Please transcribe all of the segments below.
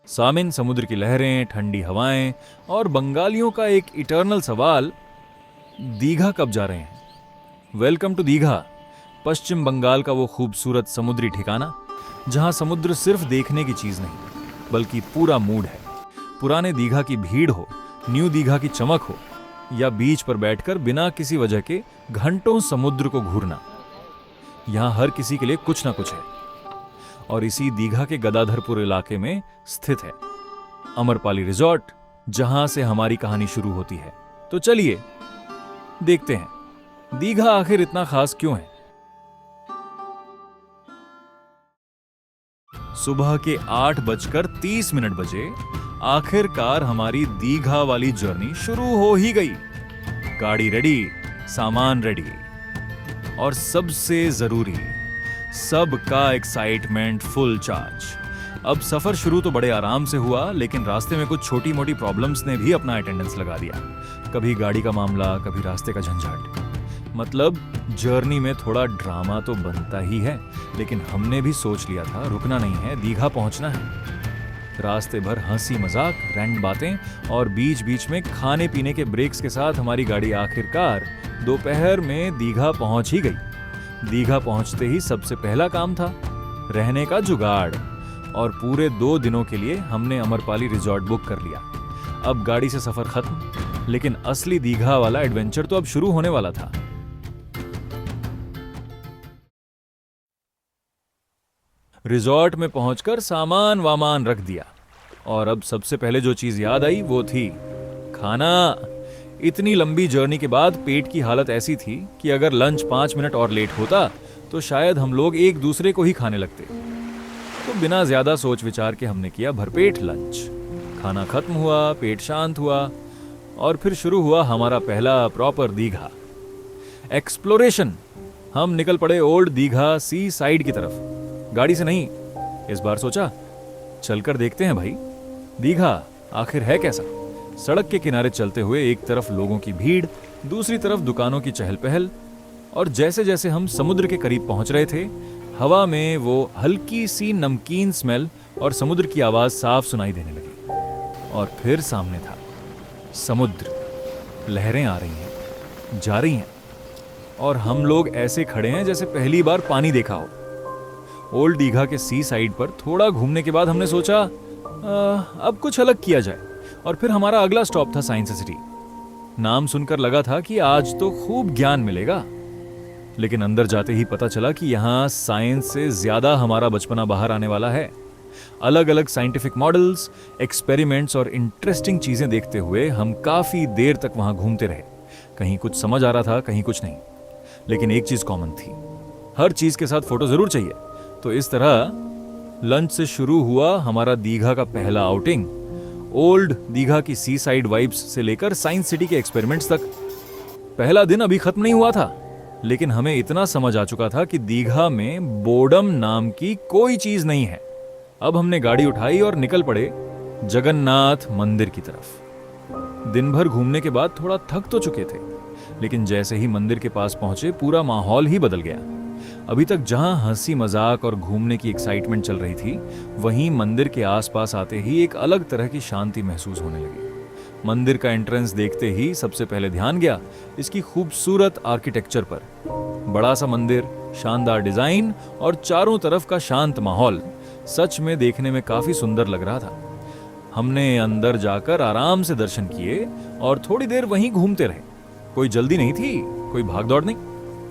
सामिन, समुद्र की लहरें, ठंडी हवाएं और बंगालियों का एक इटर्नल सवाल, दीघा कब जा रहे हैं? वेलकम टू दीघा, पश्चिम बंगाल का वो खूबसूरत समुद्री ठिकाना जहां समुद्र सिर्फ देखने की चीज नहीं बल्कि पूरा मूड है। पुराने दीघा की भीड़ हो, न्यू दीघा की चमक हो, या बीच पर बैठकर बिना किसी वजह के घंटों समुद्र को घूरना, यहां हर किसी के लिए कुछ ना कुछ है। और इसी दीघा के गदाधरपुर इलाके में स्थित है अमरपाली रिजॉर्ट, जहां से हमारी कहानी शुरू होती है। तो चलिए देखते हैं दीघा आखिर इतना खास क्यों है। सुबह के 8:30 बजे आखिरकार हमारी दीघा वाली जर्नी शुरू हो ही गई। गाड़ी रेडी, सामान रेडी, और सबसे जरूरी सबका एक्साइटमेंट फुल चार्ज। अब सफर शुरू तो बड़े आराम से हुआ, लेकिन रास्ते में कुछ छोटी मोटी प्रॉब्लम्स ने भी अपना अटेंडेंस लगा दिया। कभी गाड़ी का मामला, कभी रास्ते का झंझट। मतलब जर्नी में थोड़ा ड्रामा तो बनता ही है, लेकिन हमने भी सोच लिया था रुकना नहीं है, दीघा पहुंचना है। रास्ते भर हंसी मजाक, रैंड बातें और बीच बीच में खाने पीने के ब्रेक्स के साथ हमारी गाड़ी आखिरकार दोपहर में दीघा पहुंच ही गई। दीघा पहुंचते ही सबसे पहला काम था रहने का जुगाड़, और पूरे 2 दिनों के लिए हमने अमरपाली रिजॉर्ट बुक कर लिया। अब गाड़ी से सफर खत्म, लेकिन असली दीघा वाला एडवेंचर तो अब शुरू होने वाला था। रिजॉर्ट में पहुंचकर सामान वामान रख दिया, और अब सबसे पहले जो चीज याद आई वो थी खाना। इतनी लंबी जर्नी के बाद पेट की हालत ऐसी थी कि अगर लंच 5 मिनट और लेट होता तो शायद हम लोग एक दूसरे को ही खाने लगते। तो बिना ज्यादा सोच विचार के हमने किया भरपेट लंच। खाना खत्म हुआ, पेट शांत हुआ, और फिर शुरू हुआ हमारा पहला प्रॉपर दीघा एक्सप्लोरेशन। हम निकल पड़े ओल्ड दीघा सी साइड की तरफ। गाड़ी से नहीं, इस बार सोचा चलकर देखते हैं भाई दीघा आखिर है कैसा। सड़क के किनारे चलते हुए एक तरफ लोगों की भीड़, दूसरी तरफ दुकानों की चहल पहल, और जैसे जैसे हम समुद्र के करीब पहुंच रहे थे, हवा में वो हल्की सी नमकीन स्मेल और समुद्र की आवाज साफ सुनाई देने लगी। और फिर सामने था समुद्र, लहरें आ रही हैं, जा रही हैं, और हम लोग ऐसे खड़े हैं जैसे पहली बार पानी देखा हो। ओल्ड दीघा के सी साइड पर थोड़ा घूमने के बाद हमने सोचा अब कुछ अलग किया जाए, और फिर हमारा अगला स्टॉप था साइंस सिटी। नाम सुनकर लगा था कि आज तो खूब ज्ञान मिलेगा, लेकिन अंदर जाते ही पता चला कि यहाँ साइंस से ज्यादा हमारा बचपना बाहर आने वाला है। अलग अलग साइंटिफिक मॉडल्स, एक्सपेरिमेंट्स और इंटरेस्टिंग चीजें देखते हुए हम काफी देर तक वहां घूमते रहे। कहीं कुछ समझ आ रहा था, कहीं कुछ नहीं, लेकिन एक चीज कॉमन थी, हर चीज के साथ फोटो जरूर चाहिए। तो इस तरह लंच से शुरू हुआ हमारा दीघा का पहला आउटिंग। ओल्ड दीघा की सी साइड वाइब्स से लेकर साइंस सिटी के एक्सपेरिमेंट्स तक। पहला दिन अभी खत्म नहीं हुआ था, लेकिन हमें इतना समझ आ चुका था कि दीघा में बोर्डम नाम की कोई चीज नहीं है। अब हमने गाड़ी उठाई और निकल पड़े जगन्नाथ मंदिर की तरफ। दिन भर घूमने के बाद थोड़ा थक तो चुके थे, लेकिन जैसे ही मंदिर के पास पहुंचे पूरा माहौल ही बदल गया। अभी तक जहां हंसी मजाक और घूमने की एक्साइटमेंट चल रही थी, वहीं मंदिर के आसपास आते ही एक अलग तरह की शांति महसूस होने लगी। मंदिर का एंट्रेंस देखते ही सबसे पहले ध्यान गया इसकी खूबसूरत आर्किटेक्चर पर। बड़ा सा मंदिर, शानदार डिजाइन और चारों तरफ का शांत माहौल सच में देखने में काफी सुंदर लग रहा था। हमने अंदर जाकर आराम से दर्शन किए और थोड़ी देर वहीं घूमते रहे। कोई जल्दी नहीं थी, कोई भागदौड़ नहीं,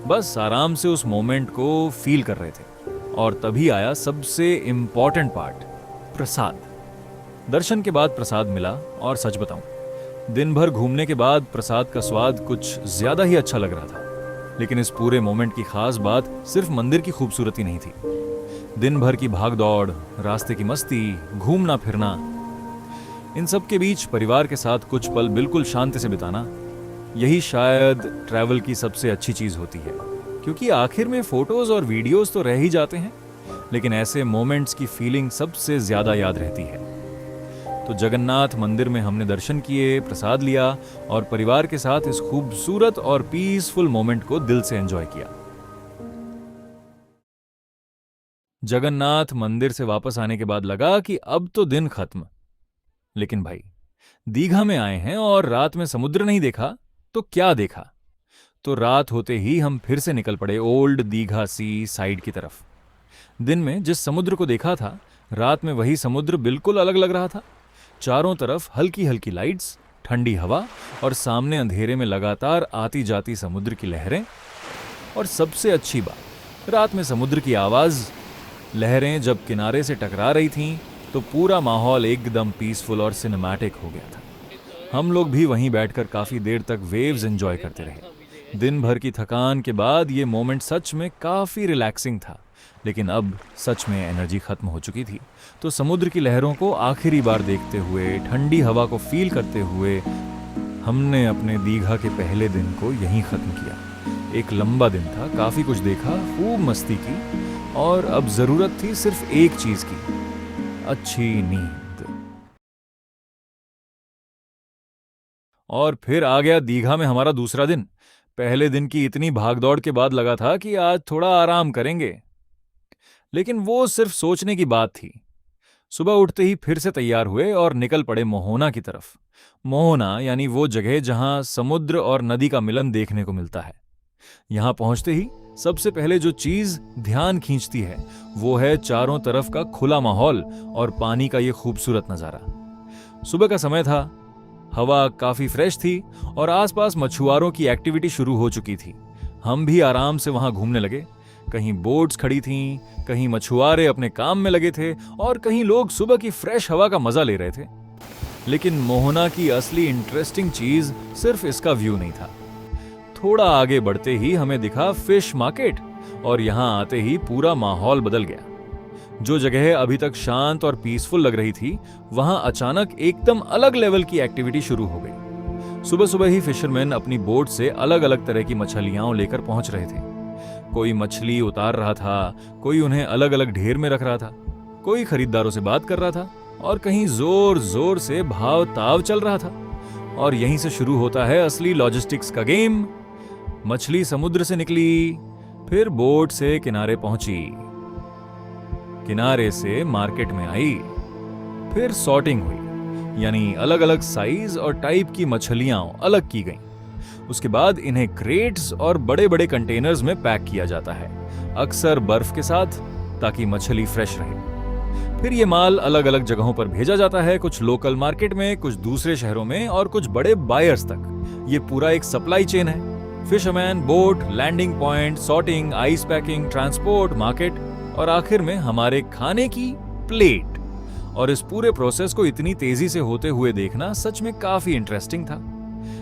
बस आराम से उस मोमेंट को फील कर रहे थे। और तभी आया सबसे इंपॉर्टेंट पार्ट, प्रसाद। दर्शन के बाद प्रसाद मिला, और सच बताऊं, दिन भर घूमने के बाद प्रसाद का स्वाद कुछ ज्यादा ही अच्छा लग रहा था। लेकिन इस पूरे मोमेंट की खास बात सिर्फ मंदिर की खूबसूरती नहीं थी। दिन भर की भागदौड़, रास्ते की मस्ती, घूमना फिरना, इन सब के बीच परिवार के साथ कुछ पल बिल्कुल शांति से बिताना, यही शायद ट्रैवल की सबसे अच्छी चीज होती है। क्योंकि आखिर में फोटोज और वीडियोस तो रह ही जाते हैं, लेकिन ऐसे मोमेंट्स की फीलिंग सबसे ज्यादा याद रहती है। तो जगन्नाथ मंदिर में हमने दर्शन किए, प्रसाद लिया और परिवार के साथ इस खूबसूरत और पीसफुल मोमेंट को दिल से एंजॉय किया। जगन्नाथ मंदिर से वापस आने के बाद लगा कि अब तो दिन खत्म। लेकिन भाई, दीघा में आए हैं और रात में समुद्र नहीं देखा तो क्या देखा? तो रात होते ही हम फिर से निकल पड़े ओल्ड दीघा सी साइड की तरफ। दिन में जिस समुद्र को देखा था, रात में वही समुद्र बिल्कुल अलग लग रहा था। चारों तरफ हल्की हल्की लाइट्स, ठंडी हवा और सामने अंधेरे में लगातार आती जाती समुद्र की लहरें। और सबसे अच्छी बात, रात में समुद्र की आवाज। लहरें जब किनारे से टकरा रही थीं तो पूरा माहौल एकदम पीसफुल और सिनेमैटिक हो गया था। हम लोग भी वहीं बैठकर काफी देर तक वेव्स एंजॉय करते रहे। दिन भर की थकान के बाद ये मोमेंट सच में काफी रिलैक्सिंग था। लेकिन अब सच में एनर्जी खत्म हो चुकी थी। तो समुद्र की लहरों को आखिरी बार देखते हुए, ठंडी हवा को फील करते हुए, हमने अपने दीघा के पहले दिन को यहीं खत्म किया। एक लंबा दिन था, काफी कुछ देखा, खूब मस्ती की और अब जरूरत थी सिर्फ एक चीज की, अच्छी नींद। और फिर आ गया दीघा में हमारा दूसरा दिन। पहले दिन की इतनी भागदौड़ के बाद लगा था कि आज थोड़ा आराम करेंगे, लेकिन वो सिर्फ सोचने की बात थी। सुबह उठते ही फिर से तैयार हुए और निकल पड़े मोहना की तरफ। मोहना यानी वो जगह जहां समुद्र और नदी का मिलन देखने को मिलता है। यहां पहुंचते ही सबसे पहले जो चीज ध्यान खींचती है वो है चारों तरफ का खुला माहौल और पानी का ये खूबसूरत नजारा। सुबह का समय था, हवा काफी फ्रेश थी और आसपास मछुआरों की एक्टिविटी शुरू हो चुकी थी। हम भी आराम से वहां घूमने लगे। कहीं बोट्स खड़ी थीं, कहीं मछुआरे अपने काम में लगे थे और कहीं लोग सुबह की फ्रेश हवा का मजा ले रहे थे। लेकिन मोहना की असली इंटरेस्टिंग चीज सिर्फ इसका व्यू नहीं था। थोड़ा आगे बढ़ते ही हमें दिखा फिश मार्केट और यहां आते ही पूरा माहौल बदल गया। जो जगह अभी तक शांत और पीसफुल लग रही थी, वहां अचानक एकदम अलग लेवल की एक्टिविटी शुरू हो गई। सुबह सुबह ही फिशरमैन अपनी बोट से अलग अलग तरह की मछलियां लेकर पहुंच रहे थे। कोई मछली उतार रहा था, कोई उन्हें अलग अलग ढेर में रख रहा था, कोई खरीदारों से बात कर रहा था और कहीं जोर जोर से भाव ताव चल रहा था। और यहीं से शुरू होता है असली लॉजिस्टिक्स का गेम। मछली समुद्र से निकली, फिर बोट से किनारे पहुंची, किनारे से मार्केट में आई, फिर सॉर्टिंग हुई, यानी अलग अलग साइज और टाइप की मछलियां अलग की गईं। उसके बाद इन्हें क्रेट्स और बड़े बड़े कंटेनर्स में पैक किया जाता है, अक्सर बर्फ के साथ, ताकि मछली फ्रेश रहे। फिर ये माल अलग अलग जगहों पर भेजा जाता है, कुछ लोकल मार्केट में, कुछ दूसरे शहरों में और कुछ बड़े बायर्स तक। ये पूरा एक सप्लाई चेन है। Fisherman, boat, landing point, sorting, ice packing, transport, market और आखिर में हमारे खाने की प्लेट। और इस पूरे प्रोसेस को इतनी तेजी से होते हुए देखना सच में काफी इंटरेस्टिंग था।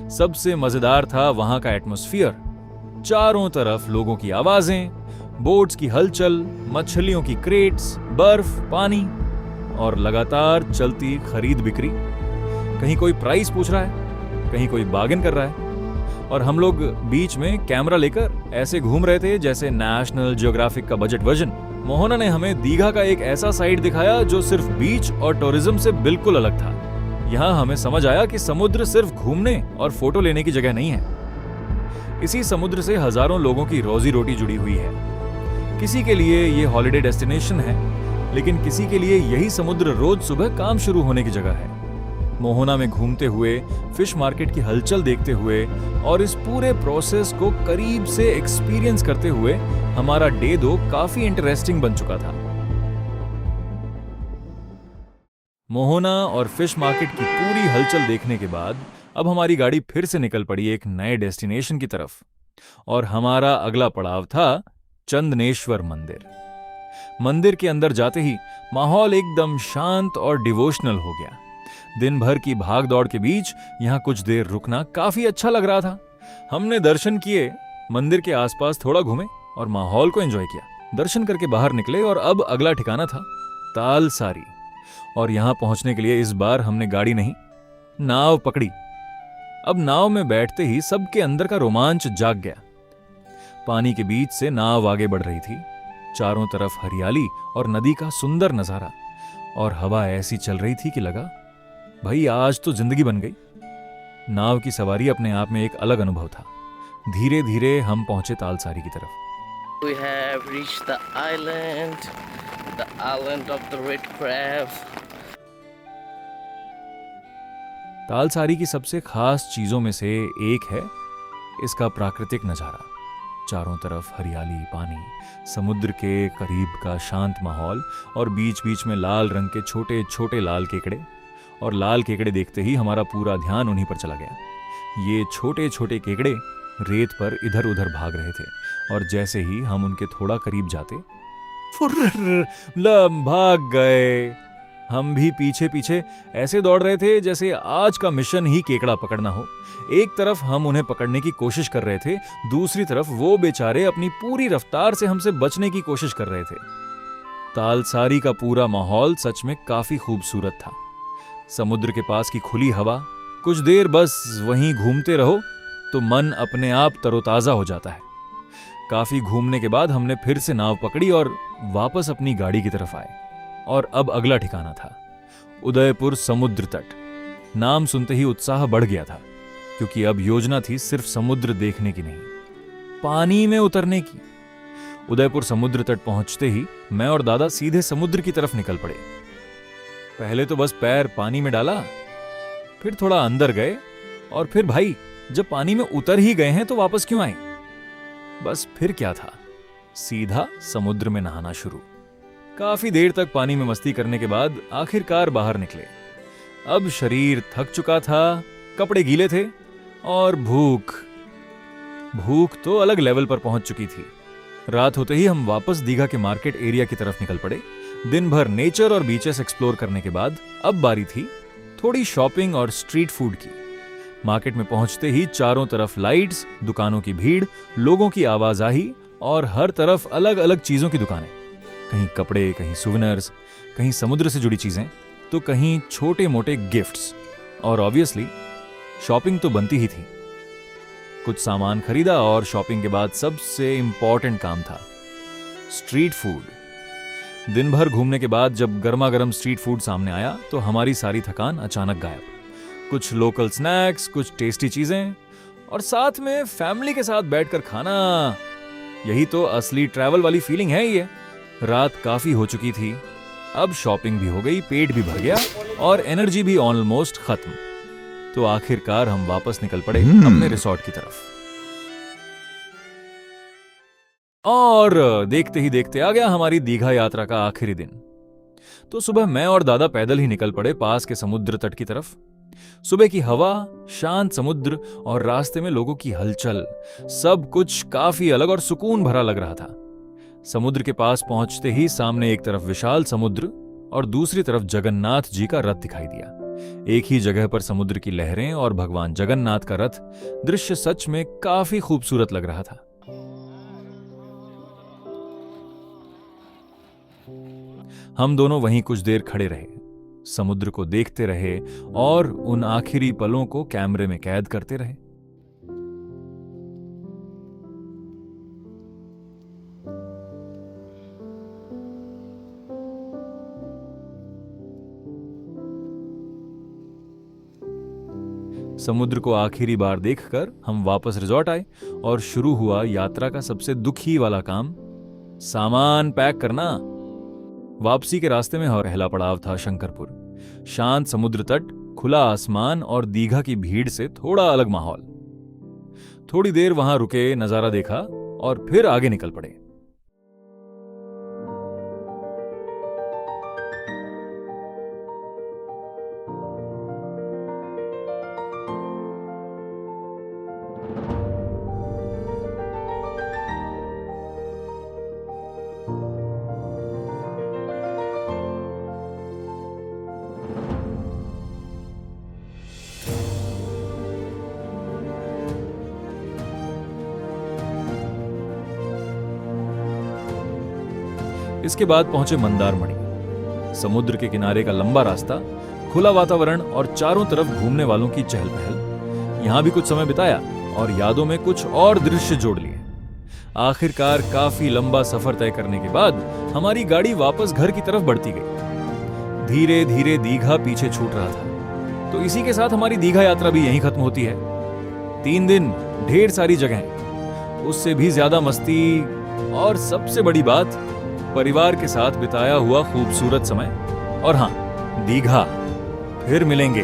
सबसे मजेदार था वहां का एटमॉस्फियर। चारों तरफ लोगों की आवाजें, बोट्स की हलचल, मछलियों की क्रेट्स, बर्फ, पानी और लगातार चलती खरीद बिक्री। कहीं कोई प्राइस पूछ रहा है, कहीं कोई बार्गेन कर रहा है और हम लोग बीच में कैमरा लेकर ऐसे घूम रहे थे जैसे नेशनल ज्योग्राफिक का बजट वर्जन। मोहना ने हमें दीघा का एक ऐसा साइड दिखाया जो सिर्फ बीच और टूरिज्म से बिल्कुल अलग था। यहाँ हमें समझ आया कि समुद्र सिर्फ घूमने और फोटो लेने की जगह नहीं है। इसी समुद्र से हजारों लोगों की रोजी रोटी जुड़ी हुई है। किसी के लिए ये हॉलिडे डेस्टिनेशन है, लेकिन किसी के लिए यही समुद्र रोज सुबह काम शुरू होने की जगह है। मोहना में घूमते हुए, फिश मार्केट की हलचल देखते हुए और इस पूरे प्रोसेस को करीब से एक्सपीरियंस करते हुए हमारा डे 2 काफी इंटरेस्टिंग बन चुका था। मोहना और फिश मार्केट की पूरी हलचल देखने के बाद अब हमारी गाड़ी फिर से निकल पड़ी एक नए डेस्टिनेशन की तरफ और हमारा अगला पड़ाव था चंदनेश्वर मंदिर। मंदिर के अंदर जाते ही माहौल एकदम शांत और डिवोशनल हो गया। दिन भर की भाग दौड़ के बीच यहाँ कुछ देर रुकना काफी अच्छा लग रहा था। हमने दर्शन किए, मंदिर के आसपास थोड़ा घूमे और माहौल को एंजॉय किया। दर्शन करके बाहर निकले और अब अगला ठिकाना था तालसारी। और यहां पहुंचने के लिए इस बार हमने गाड़ी नहीं, नाव पकड़ी। अब नाव में बैठते ही सबके अंदर का रोमांच जाग गया। पानी के बीच से नाव आगे बढ़ रही थी, चारों तरफ हरियाली और नदी का सुंदर नजारा, और हवा ऐसी चल रही थी कि लगा भाई आज तो जिंदगी बन गई। नाव की सवारी अपने आप में एक अलग अनुभव था। धीरे धीरे हम पहुंचे तालसारी की तरफ। We have reached the island of the red crab. Talsari की सबसे खास चीजों में से एक है इसका प्राकृतिक नजारा। चारों तरफ हरियाली, पानी, समुद्र के करीब का शांत माहौल और बीच बीच में लाल रंग के छोटे छोटे लाल केकड़े। और लाल केकड़े देखते ही हमारा पूरा ध्यान उन्हीं पर चला गया। ये छोटे छोटे केकड़े रेत पर इधर उधर भाग रहे थे और जैसे ही हम उनके थोड़ा करीब जाते, फुर्र, लम भाग गए। हम भी पीछे पीछे ऐसे दौड़ रहे थे जैसे आज का मिशन ही केकड़ा पकड़ना हो। एक तरफ हम उन्हें पकड़ने की कोशिश कर रहे थे, दूसरी तरफ वो बेचारे अपनी पूरी रफ्तार से हमसे बचने की कोशिश कर रहे थे। तालसारी का पूरा माहौल सच में काफी खूबसूरत था। समुद्र के पास की खुली हवा, कुछ देर बस वहीं घूमते रहो तो मन अपने आप तरोताजा हो जाता है। काफी घूमने के बाद हमने फिर से नाव पकड़ी और वापस अपनी गाड़ी की तरफ आए। और अब अगला ठिकाना था उदयपुर समुद्र तट। नाम सुनते ही उत्साह बढ़ गया था, क्योंकि अब योजना थी सिर्फ समुद्र देखने की नहीं, पानी में उतरने की। उदयपुर समुद्र तट पहुंचते ही मैं और दादा सीधे समुद्र की तरफ निकल पड़े। पहले तो बस पैर पानी में डाला, फिर थोड़ा अंदर गए और फिर भाई जब पानी में उतर ही गए हैं तो वापस क्यों आए। बस फिर क्या था, सीधा समुद्र में नहाना शुरू। काफी देर तक पानी में मस्ती करने के बाद आखिरकार बाहर निकले। अब शरीर थक चुका था, कपड़े गीले थे और भूख तो अलग लेवल पर पहुंच चुकी थी। रात होते ही हम वापस दीघा के मार्केट एरिया की तरफ निकल पड़े। दिन भर नेचर और बीचेस एक्सप्लोर करने के बाद अब बारी थी थोड़ी शॉपिंग और स्ट्रीट फूड की। मार्केट में पहुंचते ही चारों तरफ लाइट्स, दुकानों की भीड़, लोगों की आवाजाही और हर तरफ अलग अलग चीजों की दुकानें। कहीं कपड़े, कहीं सुवेनिर्स, कहीं समुद्र से जुड़ी चीजें, तो कहीं छोटे मोटे गिफ्ट्स। और ऑब्वियसली शॉपिंग तो बनती ही थी। कुछ सामान खरीदा और शॉपिंग के बाद सबसे इंपॉर्टेंट काम था स्ट्रीट फूड। दिन भर घूमने के बाद जब गर्मा गर्म स्ट्रीट फूड सामने आया तो हमारी सारी थकान अचानक गायब। कुछ लोकल स्नैक्स, कुछ टेस्टी चीजें और साथ में फैमिली के साथ बैठकर खाना। यही तो असली ट्रैवल वाली फीलिंग है ये। रात काफी हो चुकी थी, अब शॉपिंग भी हो गई, पेट भी भर गया और एनर्जी भी ऑलमोस्ट खत्म। तो आखिरकार हम वापस निकल पड़े अपने रिसोर्ट की तरफ। और देखते ही देखते आ गया हमारी दीघा यात्रा का आखिरी दिन। तो सुबह मैं और दादा पैदल ही निकल पड़े पास के समुद्र तट की तरफ। सुबह की हवा, शांत समुद्र और रास्ते में लोगों की हलचल, सब कुछ काफी अलग और सुकून भरा लग रहा था। समुद्र के पास पहुंचते ही सामने एक तरफ विशाल समुद्र और दूसरी तरफ जगन्नाथ जी का रथ दिखाई दिया। एक ही जगह पर समुद्र की लहरें और भगवान जगन्नाथ का रथ, दृश्य सच में काफी खूबसूरत लग रहा था। हम दोनों वहीं कुछ देर खड़े रहे, समुद्र को देखते रहे और उन आखिरी पलों को कैमरे में कैद करते रहे। समुद्र को आखिरी बार देखकर हम वापस रिजॉर्ट आए और शुरू हुआ यात्रा का सबसे दुखी वाला काम, सामान पैक करना। वापसी के रास्ते में पहला पड़ाव था शंकरपुर। शांत समुद्र तट, खुला आसमान और दीघा की भीड़ से थोड़ा अलग माहौल। थोड़ी देर वहां रुके, नजारा देखा और फिर आगे निकल पड़े। इसके बाद पहुंचे मंदारमणि। समुद्र के किनारे का लंबा रास्ता, खुला वातावरण और चारों तरफ घूमने वालों की चहल पहल। यहां भी कुछ समय बिताया और यादों में कुछ और दृश्य जोड़ लिए। आखिरकार काफी लंबा सफर तय करने के बाद हमारी गाड़ी वापस घर की तरफ बढ़ती गई। धीरे धीरे दीघा पीछे छूट रहा था। तो इसी के साथ हमारी दीघा यात्रा भी यहीं खत्म होती है। 3 दिन, ढेर सारी जगहें, उससे भी ज्यादा मस्ती, और सबसे बड़ी बात, परिवार के साथ बिताया हुआ खूबसूरत समय। और हाँ, दीघा, फिर मिलेंगे।